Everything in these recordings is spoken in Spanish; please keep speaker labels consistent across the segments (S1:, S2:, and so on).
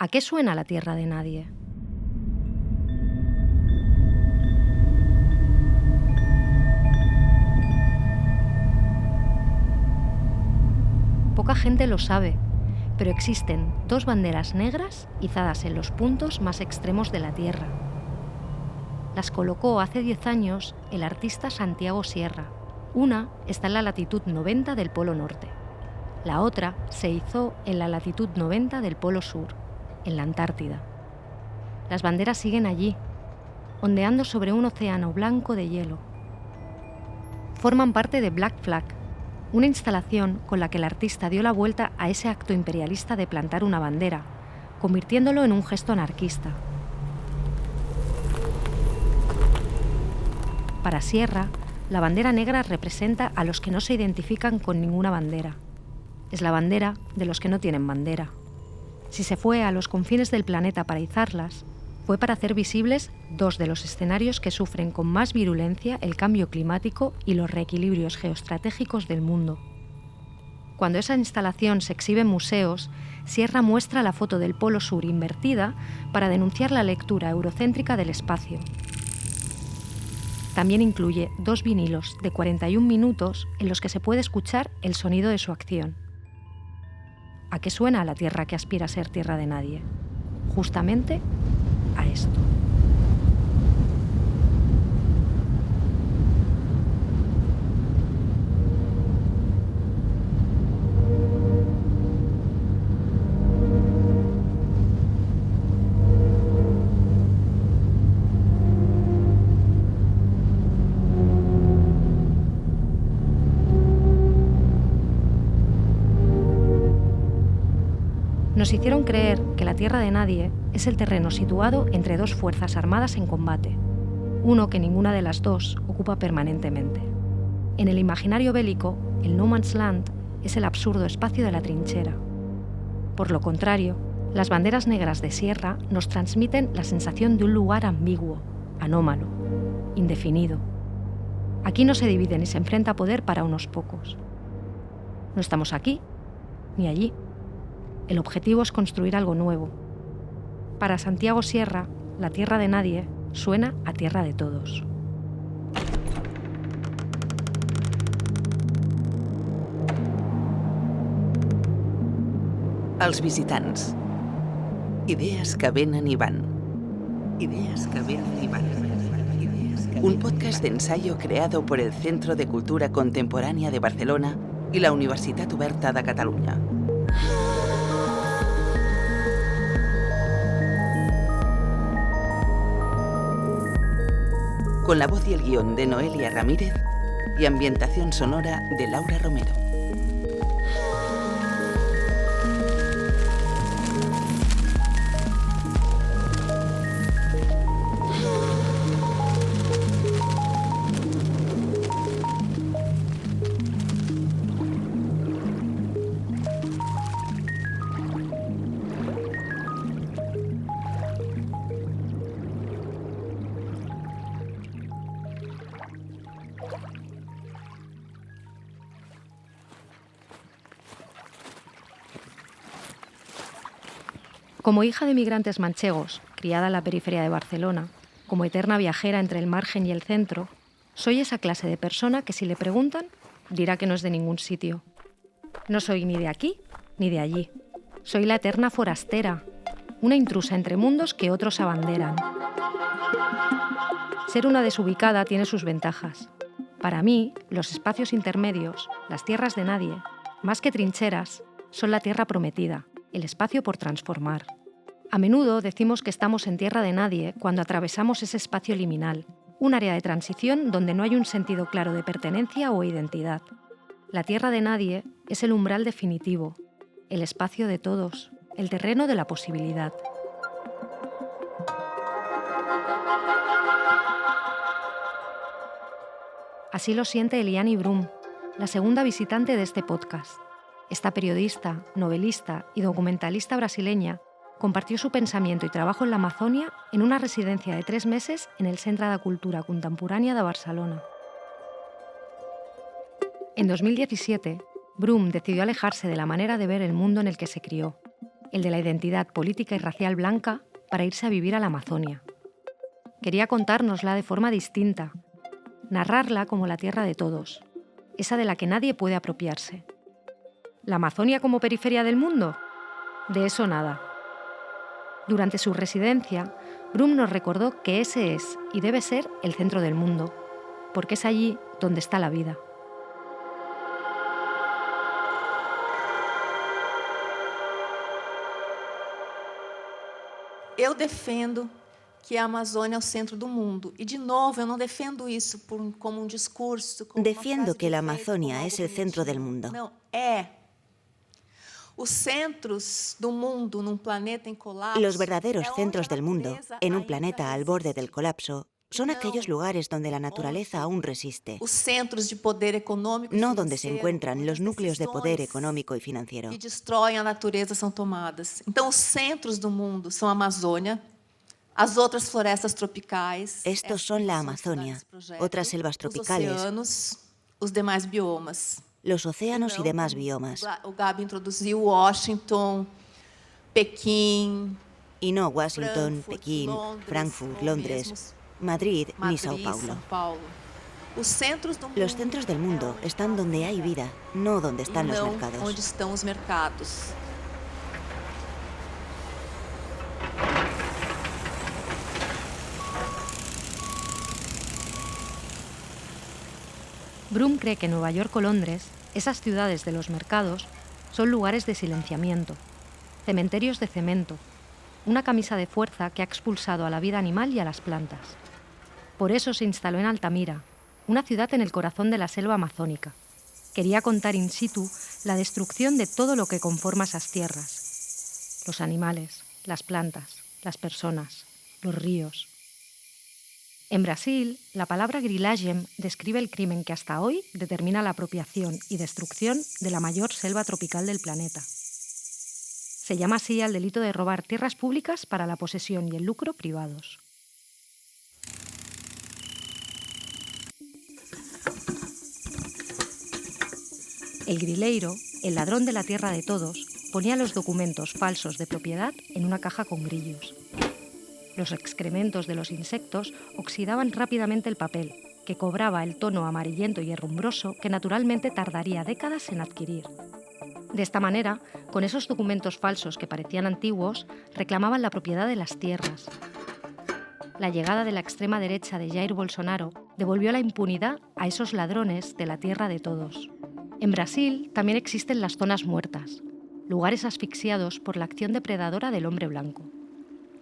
S1: ¿A qué suena la tierra de nadie? Poca gente lo sabe, pero existen 2 banderas negras izadas en los puntos más extremos de la Tierra. Las colocó hace 10 años el artista Santiago Sierra. Una está en la latitud 90 del Polo Norte. La otra se izó en la latitud 90 del Polo Sur, en la Antártida. Las banderas siguen allí, ondeando sobre un océano blanco de hielo. Forman parte de Black Flag, una instalación con la que el artista dio la vuelta a ese acto imperialista de plantar una bandera, convirtiéndolo en un gesto anarquista. Para Sierra, la bandera negra representa a los que no se identifican con ninguna bandera. Es la bandera de los que no tienen bandera. Si se fue a los confines del planeta para izarlas, fue para hacer visibles 2 de los escenarios que sufren con más virulencia el cambio climático y los reequilibrios geoestratégicos del mundo. Cuando esa instalación se exhibe en museos, Sierra muestra la foto del Polo Sur invertida para denunciar la lectura eurocéntrica del espacio. También incluye 2 vinilos de 41 minutos en los que se puede escuchar el sonido de su acción. ¿A qué suena la tierra que aspira a ser tierra de nadie? Justamente a esto. Nos hicieron creer que la tierra de nadie es el terreno situado entre 2 fuerzas armadas en combate, uno que ninguna de las 2 ocupa permanentemente. En el imaginario bélico, el no man's land es el absurdo espacio de la trinchera. Por lo contrario, las banderas negras de Sierra nos transmiten la sensación de un lugar ambiguo, anómalo, indefinido. Aquí no se divide ni se enfrenta poder para unos pocos. No estamos aquí, ni allí. El objetivo es construir algo nuevo. Para Santiago Sierra, la tierra de nadie suena a tierra de todos.
S2: Els visitants. Idees que venen i van. Idees que venen y van. Un podcast de ensayo creado por el Centro de Cultura Contemporánea de Barcelona y la Universitat Oberta de Catalunya. Con la voz y el guión de Noelia Ramírez y ambientación sonora de Laura Romero.
S1: Como hija de migrantes manchegos, criada en la periferia de Barcelona, como eterna viajera entre el margen y el centro, soy esa clase de persona que si le preguntan, dirá que no es de ningún sitio. No soy ni de aquí ni de allí. Soy la eterna forastera, una intrusa entre mundos que otros abanderan. Ser una desubicada tiene sus ventajas. Para mí, los espacios intermedios, las tierras de nadie, más que trincheras, son la tierra prometida, el espacio por transformar. A menudo decimos que estamos en tierra de nadie cuando atravesamos ese espacio liminal, un área de transición donde no hay un sentido claro de pertenencia o identidad. La tierra de nadie es el umbral definitivo, el espacio de todos, el terreno de la posibilidad. Así lo siente Eliane Brum, la segunda visitante de este podcast. Esta periodista, novelista y documentalista brasileña compartió su pensamiento y trabajo en la Amazonia en una residencia de 3 meses en el Centre de Cultura Contemporània de Barcelona. En 2017, Brum decidió alejarse de la manera de ver el mundo en el que se crió. el de la identidad política y racial blanca, para irse a vivir a la Amazonia. Quería contárnosla de forma distinta, narrarla como la tierra de todos, esa de la que nadie puede apropiarse. ¿La Amazonia como periferia del mundo? De eso nada. Durante su residencia, Brum nos recordó que ese es y debe ser el centro del mundo, porque es allí donde está la vida.
S3: Eu defendo que a Amazônia é o centro do mundo. E, de novo, eu não defendo isso como um discurso.
S4: Defiendo que la Amazonia es el centro del mundo.
S3: Não, é. Os centros do mundo num planeta em colapso.
S4: Los verdaderos centros del mundo, en un planeta al borde del colapso, son aquellos lugares donde la naturaleza aún resiste,
S3: Os centros de poder econômico e
S4: no donde se
S3: financeiro,
S4: encuentran
S3: onde
S4: los
S3: as
S4: núcleos de poder
S3: decisões
S4: económico y financiero.
S3: que destroem a natureza são tomadas. Então, os centros do mundo são a Amazônia, as outras florestas tropicais.
S4: Estos son la
S3: essas
S4: Amazonia,
S3: cidades projeto,
S4: otras selvas tropicales,
S3: Os oceanos, os demais biomas.
S4: los océanos y
S3: Não,
S4: demás biomas,
S3: O Gabi introduziu Washington, Pequim,
S4: y no Washington,
S3: Frankfurt,
S4: Pekín,
S3: Londres,
S4: Frankfurt,
S3: ou
S4: Londres,
S3: mesmo
S4: Madrid ni
S3: Madrid,
S4: Sao Paulo.
S3: São Paulo. Os centros do
S4: Los
S3: mundo
S4: centros del mundo están donde hay vida, no donde están los
S3: não
S4: mercados.
S3: onde estão os mercados.
S1: Brum cree que Nueva York o Londres, esas ciudades de los mercados, son lugares de silenciamiento, cementerios de cemento, una camisa de fuerza que ha expulsado a la vida animal y a las plantas. Por eso se instaló en Altamira, una ciudad en el corazón de la selva amazónica. Quería contar in situ la destrucción de todo lo que conforma esas tierras: los animales, las plantas, las personas, los ríos. En Brasil, la palabra grilagem describe el crimen que hasta hoy determina la apropiación y destrucción de la mayor selva tropical del planeta. Se llama así al delito de robar tierras públicas para la posesión y el lucro privados. El grileiro, el ladrón de la tierra de todos, ponía los documentos falsos de propiedad en una caja con grillos. Los excrementos de los insectos oxidaban rápidamente el papel, que cobraba el tono amarillento y herrumbroso que naturalmente tardaría décadas en adquirir. De esta manera, con esos documentos falsos que parecían antiguos, reclamaban la propiedad de las tierras. La llegada de la extrema derecha de Jair Bolsonaro devolvió la impunidad a esos ladrones de la tierra de todos. En Brasil también existen las zonas muertas, lugares asfixiados por la acción depredadora del hombre blanco,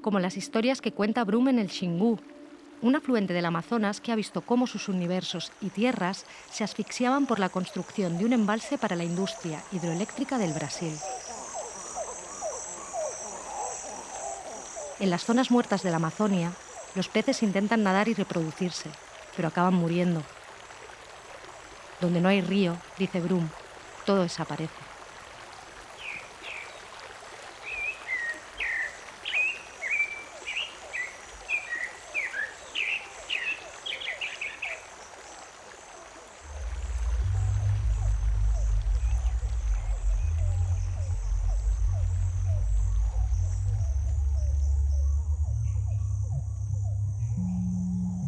S1: como las historias que cuenta Brum en el Xingu, un afluente del Amazonas que ha visto cómo sus universos y tierras se asfixiaban por la construcción de un embalse para la industria hidroeléctrica del Brasil. En las zonas muertas de la Amazonia, los peces intentan nadar y reproducirse, pero acaban muriendo. Donde no hay río, dice Brum, todo desaparece.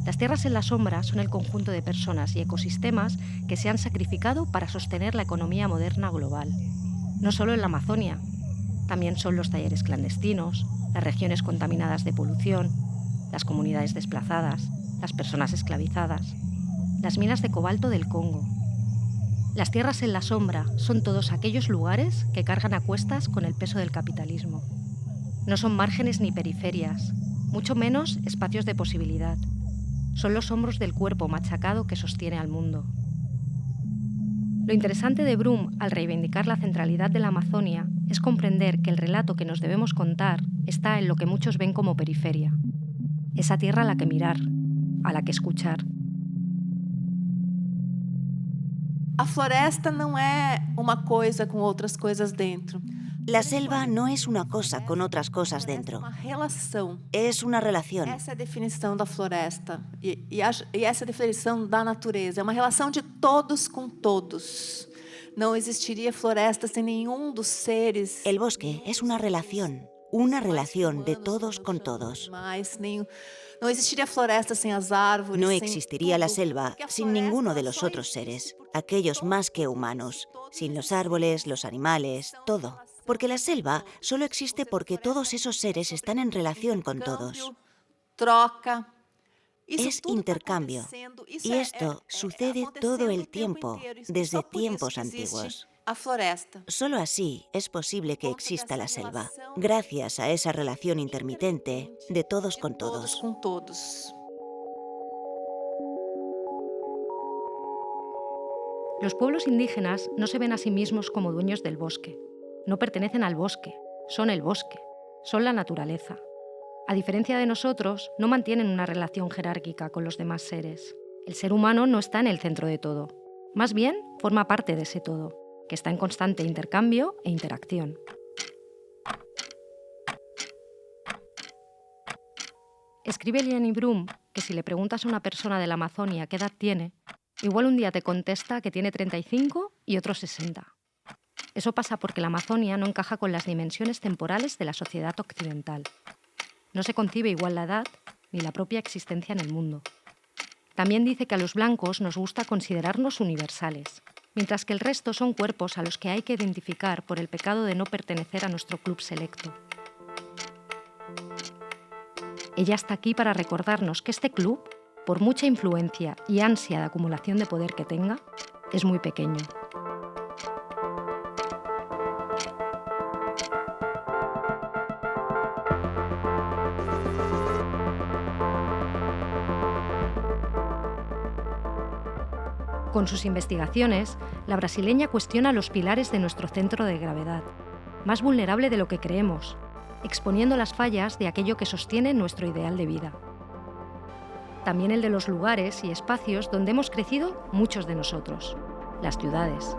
S1: Las tierras en la sombra son el conjunto de personas y ecosistemas que se han sacrificado para sostener la economía moderna global. No solo en la Amazonia, también son los talleres clandestinos, las regiones contaminadas de polución, las comunidades desplazadas, las personas esclavizadas, las minas de cobalto del Congo. Las tierras en la sombra son todos aquellos lugares que cargan a cuestas con el peso del capitalismo. No son márgenes ni periferias, mucho menos espacios de posibilidad. Son los hombros del cuerpo machacado que sostiene al mundo. Lo interesante de Brum al reivindicar la centralidad de la Amazonia es comprender que el relato que nos debemos contar está en lo que muchos ven como periferia. Esa tierra a la que mirar, a la que escuchar.
S3: A floresta não é uma coisa com outras coisas dentro.
S4: La selva no es una cosa con otras cosas dentro.
S3: É uma relação.
S4: Es una relación.
S3: Essa é a definição da floresta e essa é a definição da natureza. É uma relação de todos com todos. Não existiria floresta sem nenhum dos seres.
S4: El bosque es una relación de todos con todos.
S3: No existiría floresta sin las árvores.
S4: No existiría la selva sin ninguno de los otros seres, aquellos más que humanos, sin los árboles, los animales, todo. Porque la selva solo existe porque todos esos seres están en relación con todos.
S3: Troca.
S4: Es intercambio. Y esto sucede todo el tiempo, desde tiempos antiguos.
S3: A floresta.
S4: Solo así es posible que exista la selva, gracias a esa relación intermitente de todos con todos.
S1: Los pueblos indígenas no se ven a sí mismos como dueños del bosque. No pertenecen al bosque, son el bosque, son la naturaleza. A diferencia de nosotros, no mantienen una relación jerárquica con los demás seres. El ser humano no está en el centro de todo. Más bien, forma parte de ese todo, que está en constante intercambio e interacción. Escribe Liane Brum que si le preguntas a una persona de la Amazonia qué edad tiene, igual un día te contesta que tiene 35 y otro 60. Eso pasa porque la Amazonia no encaja con las dimensiones temporales de la sociedad occidental. No se concibe igual la edad ni la propia existencia en el mundo. También dice que a los blancos nos gusta considerarnos universales, mientras que el resto son cuerpos a los que hay que identificar por el pecado de no pertenecer a nuestro club selecto. Ella está aquí para recordarnos que este club, por mucha influencia y ansia de acumulación de poder que tenga, es muy pequeño. Con sus investigaciones, la brasileña cuestiona los pilares de nuestro centro de gravedad, más vulnerable de lo que creemos, exponiendo las fallas de aquello que sostiene nuestro ideal de vida. También el de los lugares y espacios donde hemos crecido muchos de nosotros, las ciudades.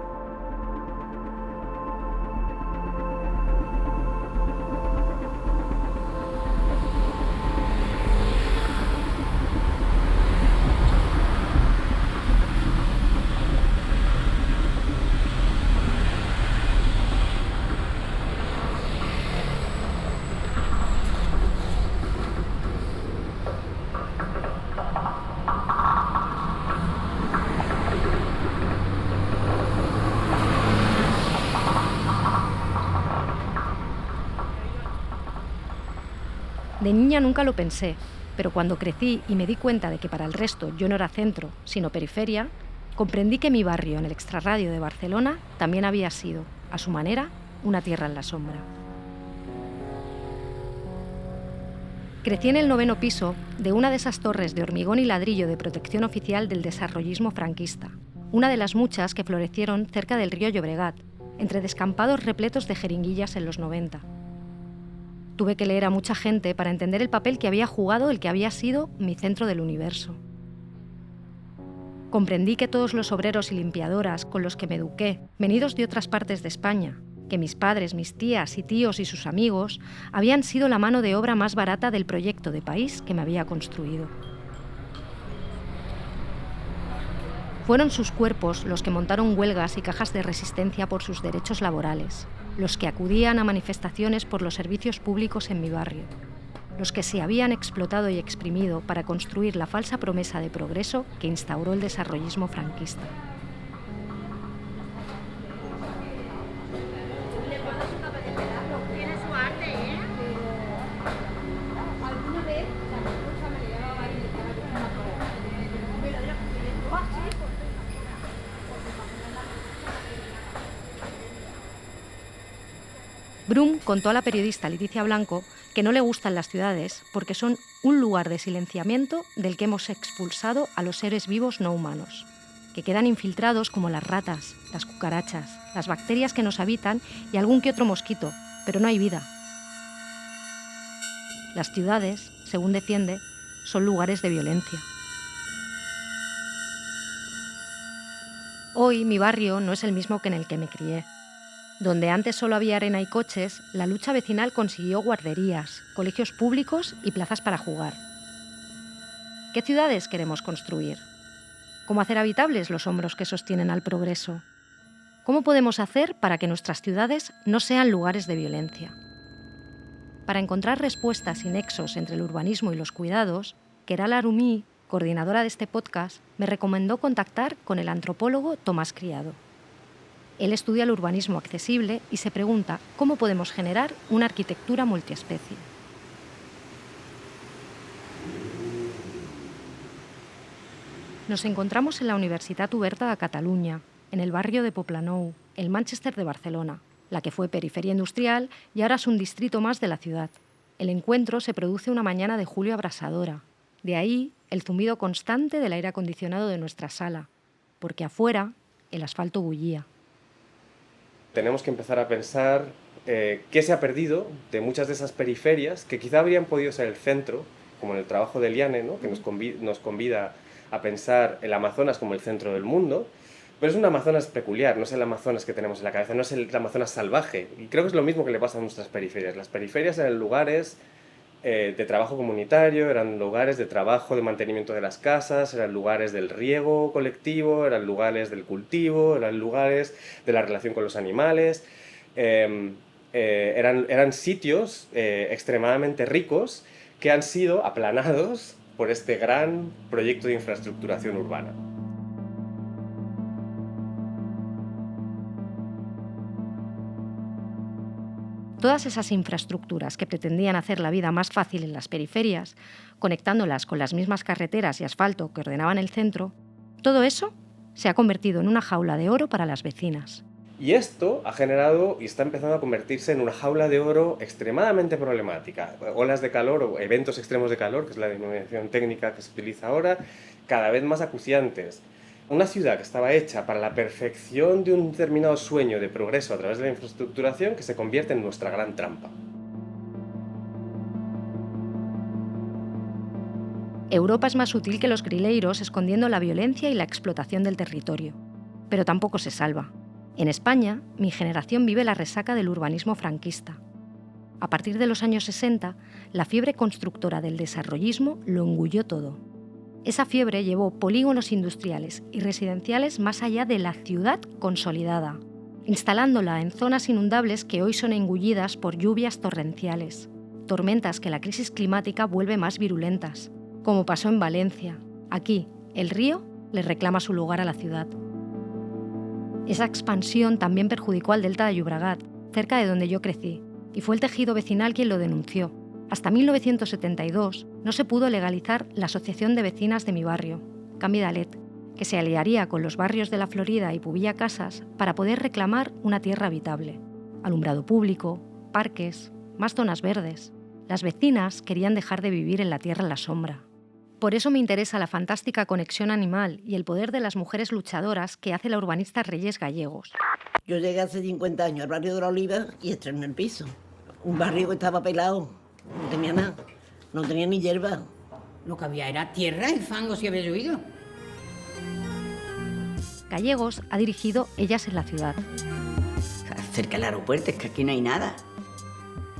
S1: De niña nunca lo pensé, pero cuando crecí y me di cuenta de que para el resto yo no era centro, sino periferia, comprendí que mi barrio en el extrarradio de Barcelona también había sido, a su manera, una tierra en la sombra. Crecí en el 9º piso de una de esas torres de hormigón y ladrillo de protección oficial del desarrollismo franquista, una de las muchas que florecieron cerca del río Llobregat, entre descampados repletos de jeringuillas en los 90. Tuve que leer a mucha gente para entender el papel que había jugado el que había sido mi centro del universo. Comprendí que todos los obreros y limpiadoras con los que me eduqué, venidos de otras partes de España, que mis padres, mis tías y tíos y sus amigos habían sido la mano de obra más barata del proyecto de país que me había construido. Fueron sus cuerpos los que montaron huelgas y cajas de resistencia por sus derechos laborales, los que acudían a manifestaciones por los servicios públicos en mi barrio, los que se habían explotado y exprimido para construir la falsa promesa de progreso que instauró el desarrollismo franquista. Brum contó a la periodista Leticia Blanco que no le gustan las ciudades porque son un lugar de silenciamiento del que hemos expulsado a los seres vivos no humanos, que quedan infiltrados como las ratas, las cucarachas, las bacterias que nos habitan y algún que otro mosquito, pero no hay vida. Las ciudades, según defiende, son lugares de violencia. Hoy mi barrio no es el mismo que en el que me crié. Donde antes solo había arena y coches, la lucha vecinal consiguió guarderías, colegios públicos y plazas para jugar. ¿Qué ciudades queremos construir? ¿Cómo hacer habitables los hombros que sostienen al progreso? ¿Cómo podemos hacer para que nuestras ciudades no sean lugares de violencia? Para encontrar respuestas y nexos entre el urbanismo y los cuidados, Queralt Arumí, coordinadora de este podcast, me recomendó contactar con el antropólogo Tomás Criado. Él estudia el urbanismo accesible y se pregunta cómo podemos generar una arquitectura multiespecie. Nos encontramos en la Universitat Oberta de Catalunya, en el barrio de Poblenou, el Manchester de Barcelona, la que fue periferia industrial y ahora es un distrito más de la ciudad. El encuentro se produce una mañana de julio abrasadora. De ahí el zumbido constante del aire acondicionado de nuestra sala, porque afuera el asfalto bullía.
S5: Tenemos que empezar a pensar qué se ha perdido de muchas de esas periferias que quizá habrían podido ser el centro, como en el trabajo de Eliane, ¿no? Que nos convida a pensar el Amazonas como el centro del mundo. Pero es un Amazonas peculiar, no es el Amazonas que tenemos en la cabeza, no es el Amazonas salvaje. Y creo que es lo mismo que le pasa a nuestras periferias. Las periferias eran lugares de trabajo comunitario, eran lugares de trabajo de mantenimiento de las casas, eran lugares del riego colectivo, eran lugares del cultivo, eran lugares de la relación con los animales. Eran sitios extremadamente ricos que han sido aplanados por este gran proyecto de infraestructuración urbana.
S1: Todas esas infraestructuras que pretendían hacer la vida más fácil en las periferias, conectándolas con las mismas carreteras y asfalto que ordenaban el centro, todo eso se ha convertido en una jaula de oro para las vecinas.
S5: Y esto ha generado y está empezando a convertirse en una jaula de oro extremadamente problemática. Olas de calor o eventos extremos de calor, que es la denominación técnica que se utiliza ahora, cada vez más acuciantes. Una ciudad que estaba hecha para la perfección de un determinado sueño de progreso a través de la infraestructuración que se convierte en nuestra gran trampa.
S1: Europa es más sutil que los grileiros escondiendo la violencia y la explotación del territorio. Pero tampoco se salva. En España, mi generación vive la resaca del urbanismo franquista. A partir de los años 60, la fiebre constructora del desarrollismo lo engulló todo. Esa fiebre llevó polígonos industriales y residenciales más allá de la ciudad consolidada, instalándola en zonas inundables que hoy son engullidas por lluvias torrenciales, tormentas que la crisis climática vuelve más virulentas, como pasó en Valencia. Aquí, el río le reclama su lugar a la ciudad. Esa expansión también perjudicó al delta de Llobregat, cerca de donde yo crecí, y fue el tejido vecinal quien lo denunció. Hasta 1972 no se pudo legalizar la Asociación de Vecinas de mi barrio, Canvidalet, que se aliaría con los barrios de La Florida y Pubilla Casas para poder reclamar una tierra habitable, alumbrado público, parques, más zonas verdes. Las vecinas querían dejar de vivir en la tierra en la sombra. Por eso me interesa la fantástica conexión animal y el poder de las mujeres luchadoras que hace la urbanista Reyes Gallegos.
S6: Yo llegué hace 50 años al barrio de la Oliva y estrené el piso. Un barrio que estaba pelado. No tenía nada, no tenía ni hierba.
S7: Lo que había era tierra y fango si había llovido.
S1: Gallegos ha dirigido Ellas en la ciudad.
S6: Cerca del aeropuerto, es que aquí no hay nada.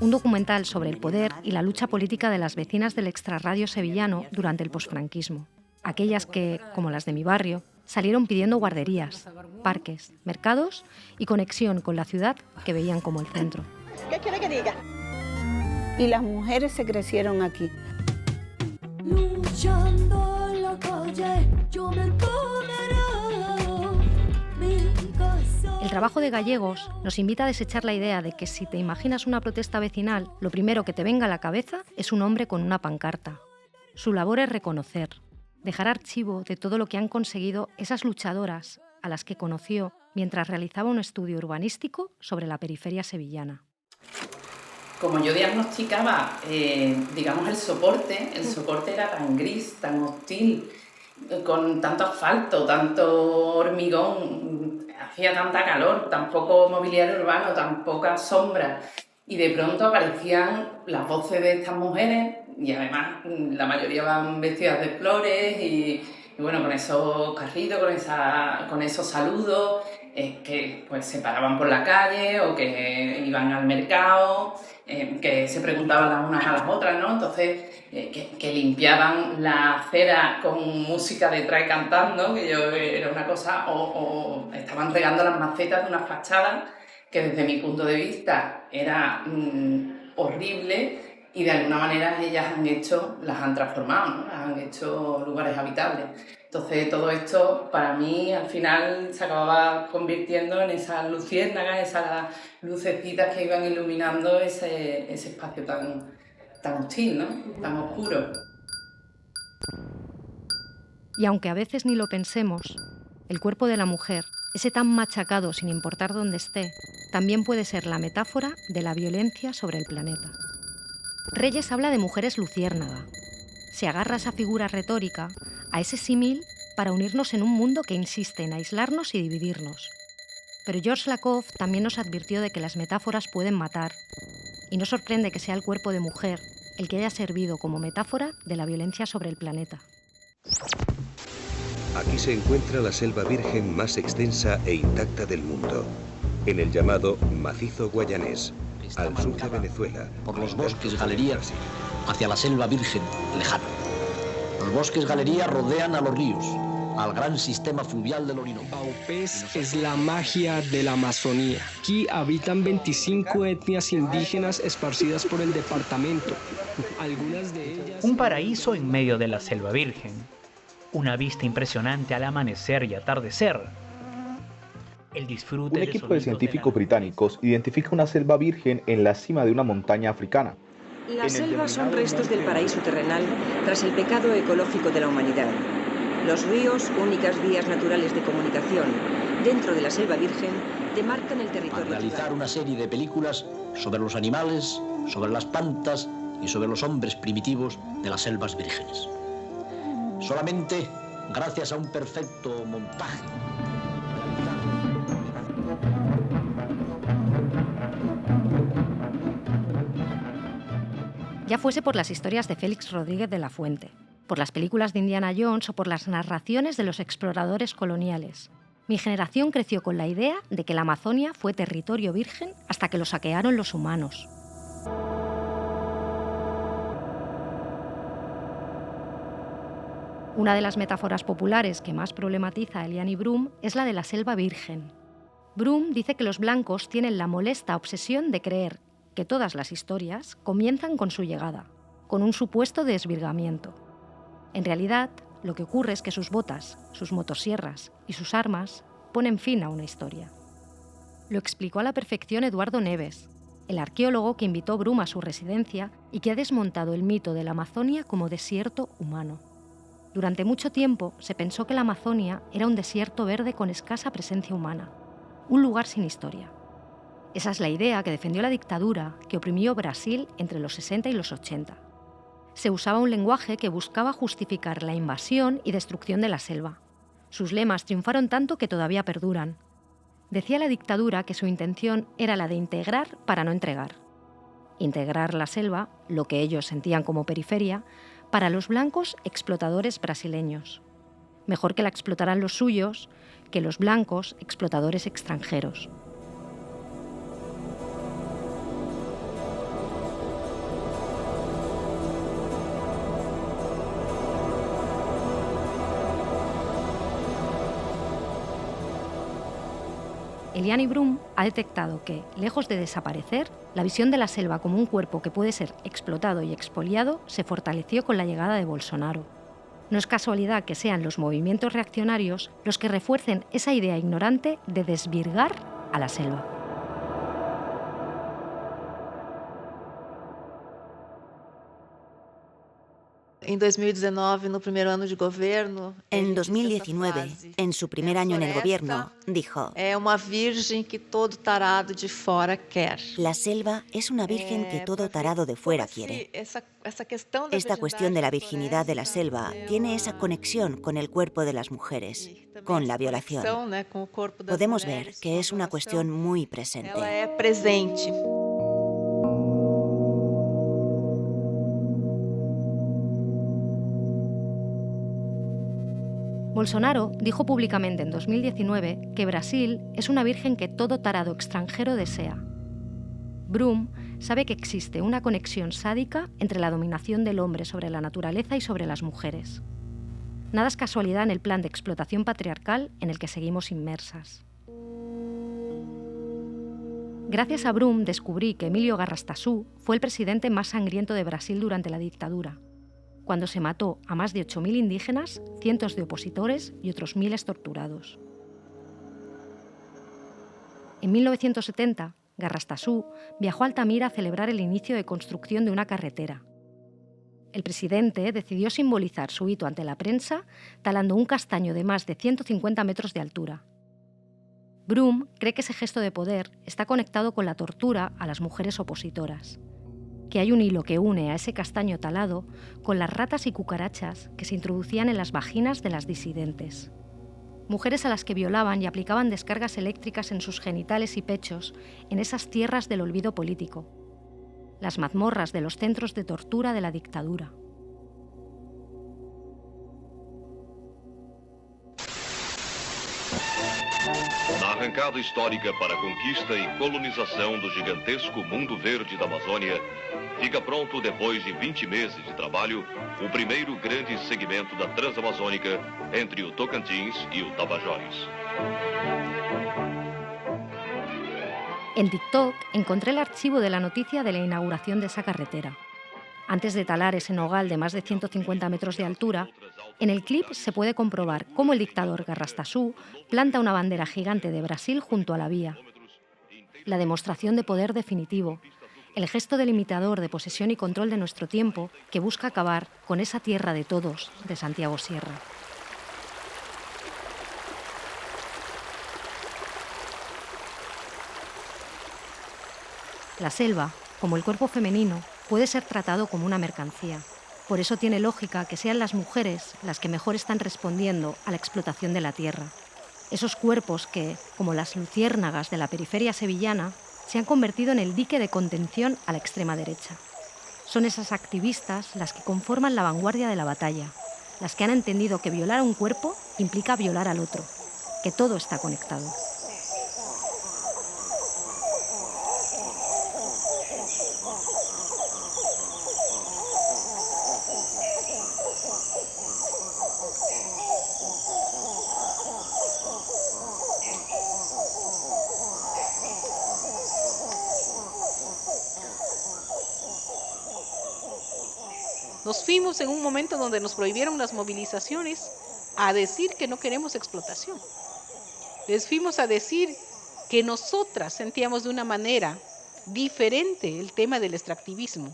S1: Un documental sobre el poder y la lucha política de las vecinas del extrarradio sevillano durante el posfranquismo. Aquellas que, como las de mi barrio, salieron pidiendo guarderías, parques, mercados y conexión con la ciudad que veían como el centro.
S8: ¿Qué quiere que diga? Y las mujeres se crecieron aquí.
S9: Luchando en la calle, yo me empoderaré, mi casa.
S1: El trabajo de Gallegos nos invita a desechar la idea de que si te imaginas una protesta vecinal, lo primero que te venga a la cabeza es un hombre con una pancarta. Su labor es reconocer, dejar archivo de todo lo que han conseguido esas luchadoras a las que conoció mientras realizaba un estudio urbanístico sobre la periferia sevillana.
S10: Como yo diagnosticaba, digamos, el soporte era tan gris, tan hostil, con tanto asfalto, tanto hormigón, hacía tanta calor, tan poco mobiliario urbano, tan poca sombra, y de pronto aparecían las voces de estas mujeres, y además la mayoría van vestidas de flores, y bueno, con esos carritos, con esos saludos, que pues se paraban por la calle o que iban al mercado. que se preguntaban las unas a las otras, ¿no? Entonces, que limpiaban la acera con música detrás cantando, que era una cosa, o estaban regando las macetas de una fachada que desde mi punto de vista era horrible, y de alguna manera ellas las han transformado, ¿no? Las han hecho lugares habitables. Entonces todo esto para mí al final se acababa convirtiendo en esas luciérnagas, esas lucecitas que iban iluminando ese espacio tan hostil, ¿no? Tan oscuro.
S1: Y aunque a veces ni lo pensemos, el cuerpo de la mujer, ese tan machacado sin importar dónde esté, también puede ser la metáfora de la violencia sobre el planeta. Reyes habla de mujeres luciérnaga. Se agarra a esa figura retórica, a ese símil, para unirnos en un mundo que insiste en aislarnos y dividirnos. Pero George Lakoff también nos advirtió de que las metáforas pueden matar, y no sorprende que sea el cuerpo de mujer el que haya servido como metáfora de la violencia sobre el planeta.
S11: Aquí se encuentra la selva virgen más extensa e intacta del mundo, en el llamado Macizo Guayanés, al sur de Venezuela,
S12: por los bosques galería hacia la selva virgen lejana. Los bosques galería rodean a los ríos, al gran sistema fluvial del Orinoco.
S13: Baupés es la magia de la Amazonía. Aquí habitan 25 etnias indígenas esparcidas por el departamento. Algunas de ellas...
S14: Un paraíso en medio de la selva virgen. Una vista impresionante al amanecer y atardecer. El disfrute.
S15: Un equipo de científicos británicos identifica una selva virgen en la cima de una montaña africana.
S16: Las selvas son restos del paraíso terrenal tras el pecado ecológico de la humanidad. Los ríos, únicas vías naturales de comunicación dentro de la selva virgen, demarcan el territorio.
S12: Para realizar una serie de películas sobre los animales, sobre las plantas y sobre los hombres primitivos de las selvas vírgenes. Solamente gracias a un perfecto montaje.
S1: Ya fuese por las historias de Félix Rodríguez de la Fuente, por las películas de Indiana Jones o por las narraciones de los exploradores coloniales. Mi generación creció con la idea de que la Amazonia fue territorio virgen hasta que lo saquearon los humanos. Una de las metáforas populares que más problematiza a Eliane Brum es la de la selva virgen. Brum dice que los blancos tienen la molesta obsesión de creer que todas las historias comienzan con su llegada, con un supuesto desvirgamiento. En realidad, lo que ocurre es que sus botas, sus motosierras y sus armas ponen fin a una historia. Lo explicó a la perfección Eduardo Neves, el arqueólogo que invitó Brum a su residencia y que ha desmontado el mito de la Amazonia como desierto humano. Durante mucho tiempo se pensó que la Amazonia era un desierto verde con escasa presencia humana, un lugar sin historia. Esa es la idea que defendió la dictadura que oprimió Brasil entre los 60 y los 80. Se usaba un lenguaje que buscaba justificar la invasión y destrucción de la selva. Sus lemas triunfaron tanto que todavía perduran. Decía la dictadura que su intención era la de integrar para no entregar. Integrar la selva, lo que ellos sentían como periferia, para los blancos explotadores brasileños. Mejor que la explotaran los suyos que los blancos explotadores extranjeros. Eliane Brum ha detectado que, lejos de desaparecer, la visión de la selva como un cuerpo que puede ser explotado y expoliado se fortaleció con la llegada de Bolsonaro. No es casualidad que sean los movimientos reaccionarios los que refuercen esa idea ignorante de desvirgar a la selva.
S3: En 2019, no primer año de gobierno,
S4: en 2019, en su primer año en el gobierno, dijo:
S3: es una virgen que todo tarado de fuera quiere.
S4: La selva es una virgen que todo tarado de fuera quiere. Esta cuestión de la virginidad de la selva tiene esa conexión con el cuerpo de las mujeres, con la violación. Podemos ver que es una cuestión muy presente.
S3: Es presente.
S1: Bolsonaro dijo públicamente en 2019 que Brasil es una virgen que todo tarado extranjero desea. Brum sabe que existe una conexión sádica entre la dominación del hombre sobre la naturaleza y sobre las mujeres. Nada es casualidad en el plan de explotación patriarcal en el que seguimos inmersas. Gracias a Brum descubrí que Emílio Garrastazu fue el presidente más sangriento de Brasil durante la dictadura, cuando se mató a más de 8.000 indígenas, cientos de opositores y otros miles torturados. En 1970, Garrastazu viajó a Altamira a celebrar el inicio de construcción de una carretera. El presidente decidió simbolizar su hito ante la prensa talando un castaño de más de 150 metros de altura. Brum cree que ese gesto de poder está conectado con la tortura a las mujeres opositoras, que hay un hilo que une a ese castaño talado con las ratas y cucarachas que se introducían en las vaginas de las disidentes. Mujeres a las que violaban y aplicaban descargas eléctricas en sus genitales y pechos en esas tierras del olvido político, las mazmorras de los centros de tortura de la dictadura.
S17: Na arrancada histórica para a conquista e colonização do gigantesco mundo verde da Amazônia, fica pronto, depois de 20 meses de trabalho, o primeiro grande segmento da Transamazônica entre o Tocantins e o Tapajós.
S1: En TikTok encontré el archivo de la noticia de la inauguración de esa carretera. Antes de talar ese nogal de más de 150 metros de altura, en el clip se puede comprobar cómo el dictador Garrastazu planta una bandera gigante de Brasil junto a la vía. La demostración de poder definitivo, el gesto delimitador de posesión y control de nuestro tiempo que busca acabar con esa tierra de todos de Santiago Sierra. La selva, como el cuerpo femenino, puede ser tratado como una mercancía. Por eso tiene lógica que sean las mujeres las que mejor están respondiendo a la explotación de la tierra. Esos cuerpos que, como las luciérnagas de la periferia sevillana, se han convertido en el dique de contención a la extrema derecha. Son esas activistas las que conforman la vanguardia de la batalla, las que han entendido que violar a un cuerpo implica violar al otro, que todo está conectado.
S18: Nos fuimos en un momento donde nos prohibieron las movilizaciones a decir que no queremos explotación. Les fuimos a decir que nosotras sentíamos de una manera diferente el tema del extractivismo,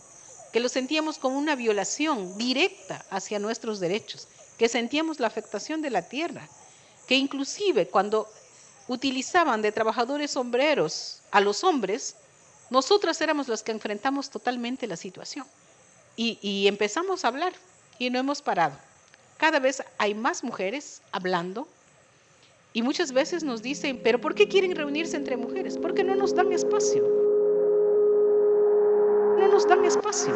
S18: que lo sentíamos como una violación directa hacia nuestros derechos, que sentíamos la afectación de la tierra, que inclusive cuando utilizaban de trabajadores sombreros a los hombres, nosotras éramos las que enfrentamos totalmente la situación. Y empezamos a hablar y no hemos parado. Cada vez hay más mujeres hablando y muchas veces nos dicen, ¿pero por qué quieren reunirse entre mujeres? Porque no nos dan espacio. No nos dan espacio.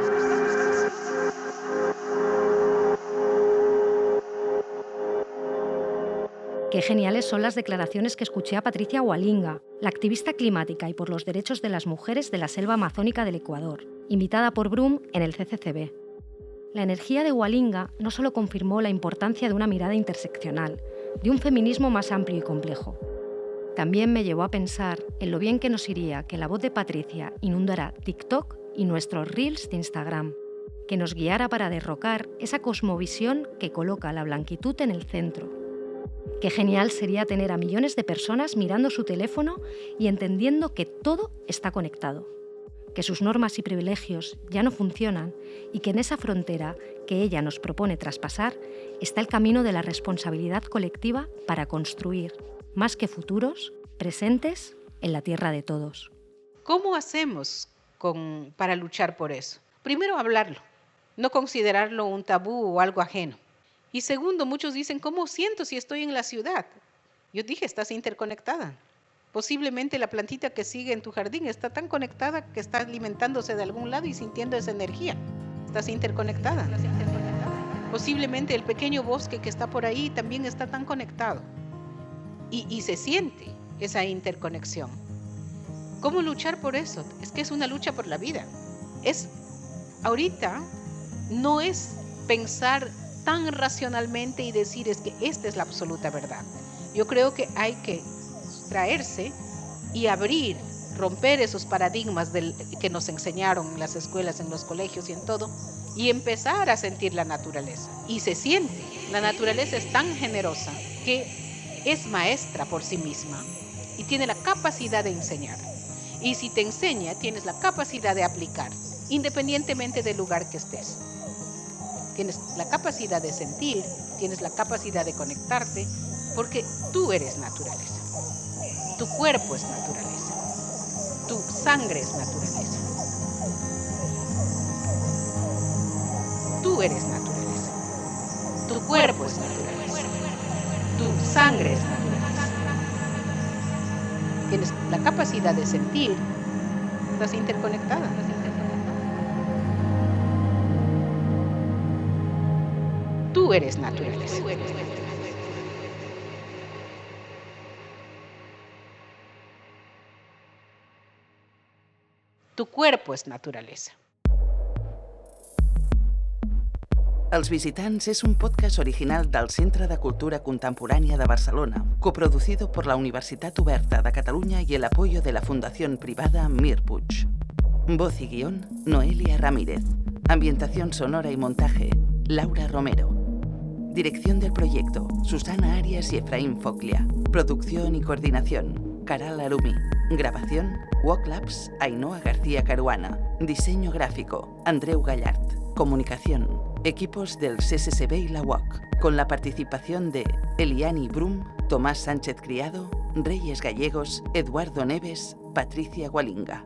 S1: Qué geniales son las declaraciones que escuché a Patricia Hualinga, la activista climática y por los derechos de las mujeres de la selva amazónica del Ecuador, invitada por Brum en el CCCB. La energía de Hualinga no solo confirmó la importancia de una mirada interseccional, de un feminismo más amplio y complejo. También me llevó a pensar en lo bien que nos iría que la voz de Patricia inundara TikTok y nuestros Reels de Instagram, que nos guiara para derrocar esa cosmovisión que coloca la blanquitud en el centro. Qué genial sería tener a millones de personas mirando su teléfono y entendiendo que todo está conectado, que sus normas y privilegios ya no funcionan y que en esa frontera que ella nos propone traspasar está el camino de la responsabilidad colectiva para construir, más que futuros, presentes en la tierra de todos.
S18: ¿Cómo hacemos para luchar por eso? Primero, hablarlo, no considerarlo un tabú o algo ajeno. Y segundo, muchos dicen, ¿cómo siento si estoy en la ciudad? Yo dije, estás interconectada. Posiblemente la plantita que sigue en tu jardín está tan conectada que está alimentándose de algún lado y sintiendo esa energía. Estás interconectada. Posiblemente el pequeño bosque que está por ahí también está tan conectado. Y se siente esa interconexión. ¿Cómo luchar por eso? Es que es una lucha por la vida. Ahorita no es pensar tan racionalmente y decir es que esta es la absoluta verdad. Yo creo que hay que traerse y abrir, romper esos paradigmas que nos enseñaron en las escuelas, en los colegios y en todo, y empezar a sentir la naturaleza. Y se siente. La naturaleza es tan generosa que es maestra por sí misma y tiene la capacidad de enseñar. Y si te enseña, tienes la capacidad de aplicar, independientemente del lugar que estés. Tienes la capacidad de sentir, tienes la capacidad de conectarte, porque tú eres naturaleza. Tu cuerpo es naturaleza. Tu sangre es naturaleza. Tú eres naturaleza. Tu cuerpo es naturaleza. Tu sangre es naturaleza. Tienes la capacidad de sentir. Estás interconectada. Tú eres naturaleza. Tu cuerpo és naturalesa.
S2: Els Visitants és un podcast original del Centre de Cultura Contemporánea de Barcelona, coproducido por la Universitat Oberta de Cataluña y el apoyo de la fundación privada Mir Puig. Voz y guión, Noelia Ramírez. Ambientación sonora y montaje, Laura Romero. Dirección del proyecto, Susana Arias y Efraín Foglia. Producción y coordinación, Caral Arumi. Grabación, Walk Labs, Ainhoa García Caruana. Diseño gráfico, Andreu Gallart. Comunicación, equipos del CSSB y la UOC, con la participación de Eliani Brum, Tomás Sánchez Criado, Reyes Gallegos, Eduardo Neves, Patricia Gualinga.